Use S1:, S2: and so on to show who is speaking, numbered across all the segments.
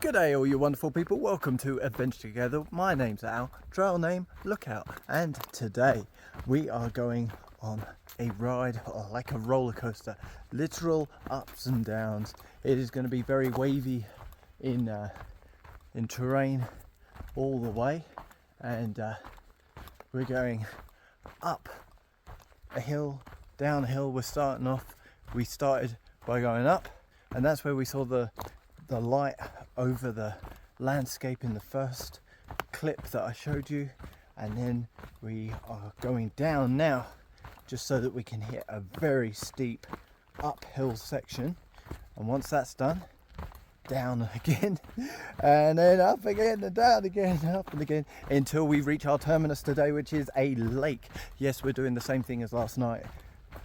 S1: G'day all you wonderful people, welcome to Adventure Together. My name's Al, trail name Lookout, and today we are going on a ride like a roller coaster, literal ups and downs. It is going to be very wavy in terrain all the way, and we're going up a hill, down a hill. We're starting off, we started by going up, and that's where we saw the light over the landscape in the first clip that I showed you, and then we are going down now just so that we can hit a very steep uphill section, and once that's done, down again and then up again and down again, up and again, until we reach our terminus today, which is a lake. Yes, we're doing the same thing as last night.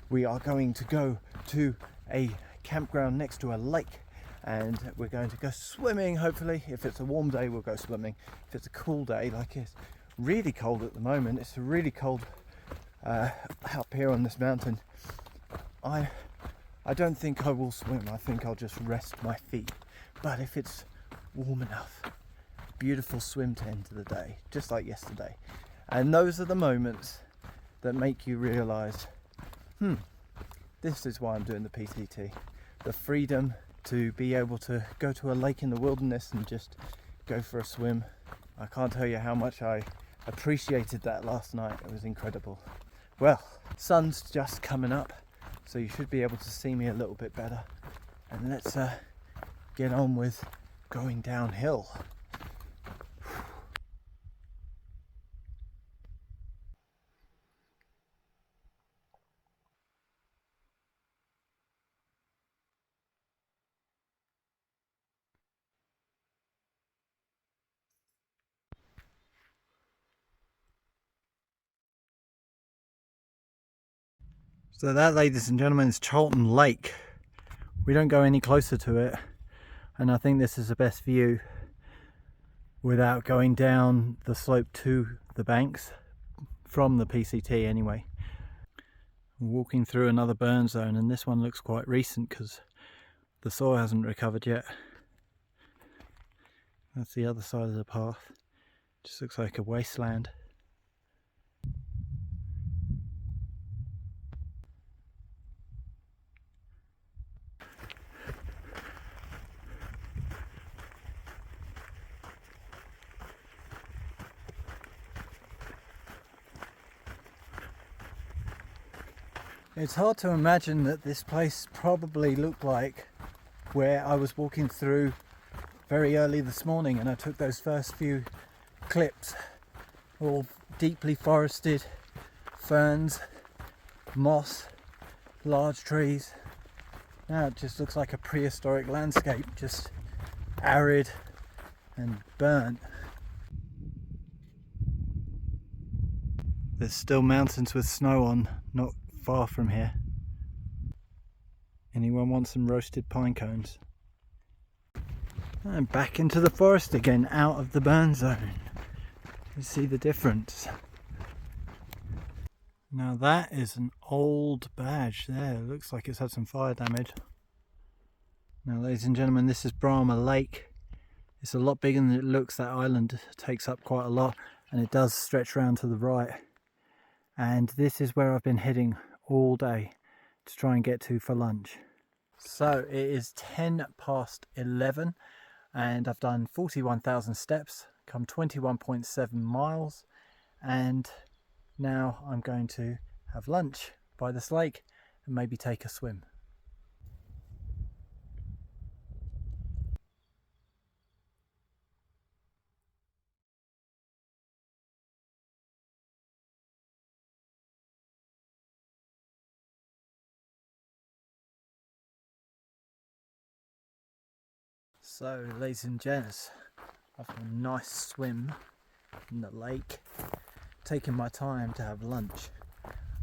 S1: We are going to go to a campground next to a lake, and we're going to go swimming. Hopefully, if it's a warm day, we'll go swimming. If it's a cool day, like it's really cold at the moment, it's really cold up here on this mountain, I don't think I will swim. I think I'll just rest my feet. But if it's warm enough, beautiful swim to end the day, just like yesterday. And those are the moments that make you realise, this is why I'm doing the PCT. The freedom to be able to go to a lake in the wilderness and just go for a swim. I can't tell you how much I appreciated that last night. It was incredible. Well, sun's just coming up, so you should be able to see me a little bit better. And let's get on with going downhill. So that, ladies and gentlemen, is Charlton Lake. We don't go any closer to it, and I think this is the best view without going down the slope to the banks from the PCT anyway. I'm walking through another burn zone, and this one looks quite recent because the soil hasn't recovered yet. That's the other side of the path. Just looks like a wasteland. It's hard to imagine that this place probably looked like where I was walking through very early this morning, and I took those first few clips. All deeply forested, ferns, moss, large trees. Now it just looks like a prehistoric landscape, just arid and burnt. There's still mountains with snow on, not far from here. Anyone want some roasted pine cones? And back into the forest again, out of the burn zone. You see the difference. Now that is an old badge there. It looks like it's had some fire damage. Now, ladies and gentlemen, this is Brahma Lake. It's a lot bigger than it looks. That island takes up quite a lot, and it does stretch around to the right. And this is where I've been heading all day to try and get to for lunch. So it is 10 past 11 and I've done 41,000 steps, come 21.7 miles, and now I'm going to have lunch by this lake and maybe take a swim. So, ladies and gents, I've had a nice swim in the lake, taking my time to have lunch.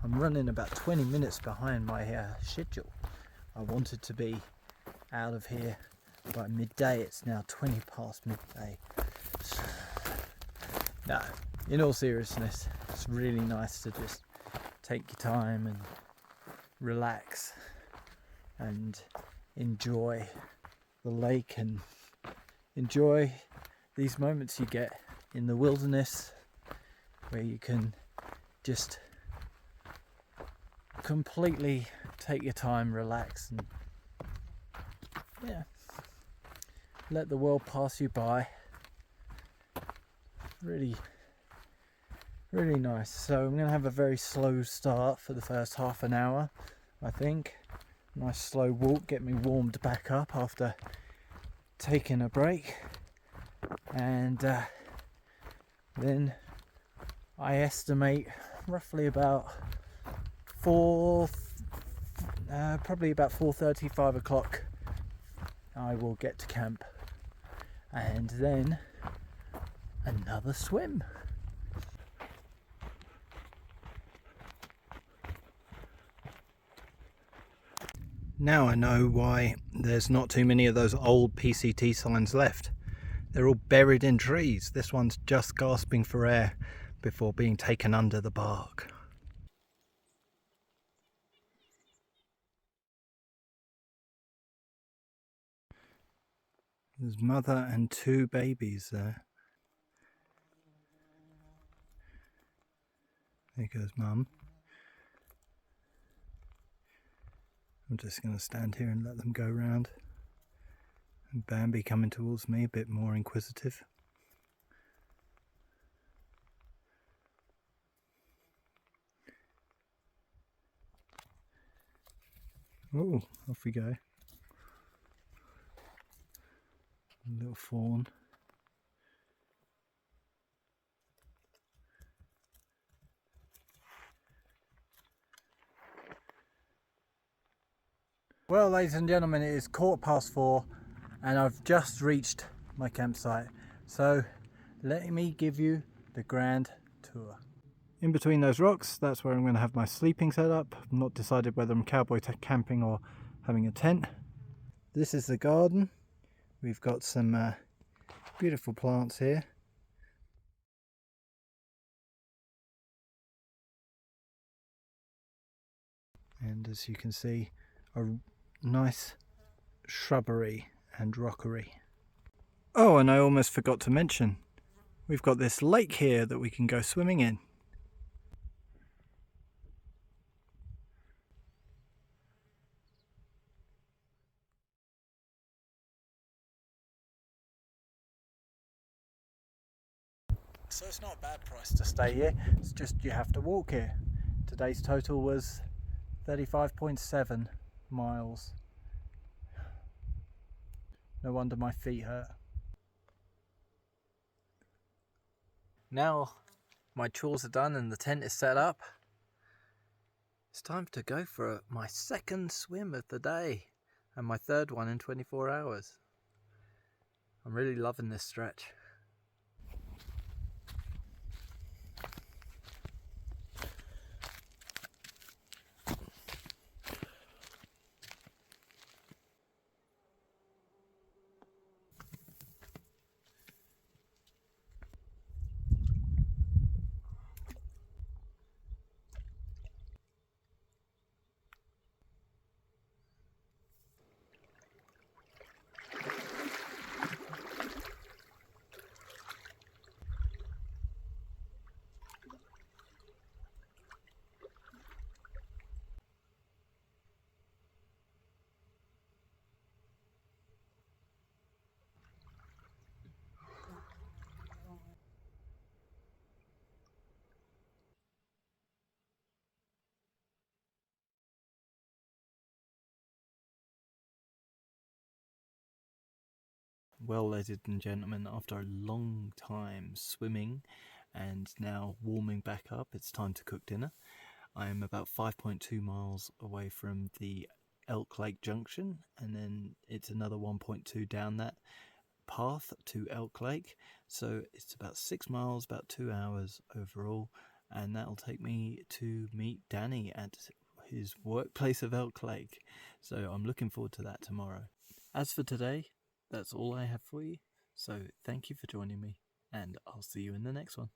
S1: I'm running about 20 minutes behind my schedule. I wanted to be out of here by midday. It's now 20 past midday. No, in all seriousness, it's really nice to just take your time and relax and enjoy the lake and enjoy these moments you get in the wilderness where you can just completely take your time, relax, and let the world pass you by. Really nice. So I'm going to have a very slow start for the first half an hour, I think. Nice slow walk, get me warmed back up after taking a break, and then I estimate roughly about probably about 4:30, 5 o'clock I will get to camp, and then another swim. Now I know why there's not too many of those old PCT signs left. They're all buried in trees. This one's just gasping for air before being taken under the bark. There's mother and two babies there. There goes mum. I'm just going to stand here and let them go round. And Bambi coming towards me, a bit more inquisitive. Oh, off we go. A little fawn. Well, ladies and gentlemen, it is 4:15 and I've just reached my campsite. So let me give you the grand tour. In between those rocks, that's where I'm going to have my sleeping set up. I've not decided whether I'm cowboy camping or having a tent. This is the garden. We've got some beautiful plants here. And as you can see, a nice shrubbery and rockery. Oh, and I almost forgot to mention, we've got this lake here that we can go swimming in. So it's not a bad price to stay here, it's just you have to walk here. Today's total was 35.7 miles. No wonder my feet hurt. Now my chores are done and the tent is set up. It's time to go for my second swim of the day and my third one in 24 hours. I'm really loving this stretch. Well, ladies and gentlemen, after a long time swimming and now warming back up, it's time to cook dinner. I am about 5.2 miles away from the Elk Lake Junction, and then it's another 1.2 down that path to Elk Lake. So it's about 6 miles, about 2 hours overall, and that'll take me to meet Danny at his workplace of Elk Lake. So I'm looking forward to that tomorrow. As for today, that's all I have for you. So thank you for joining me, and I'll see you in the next one.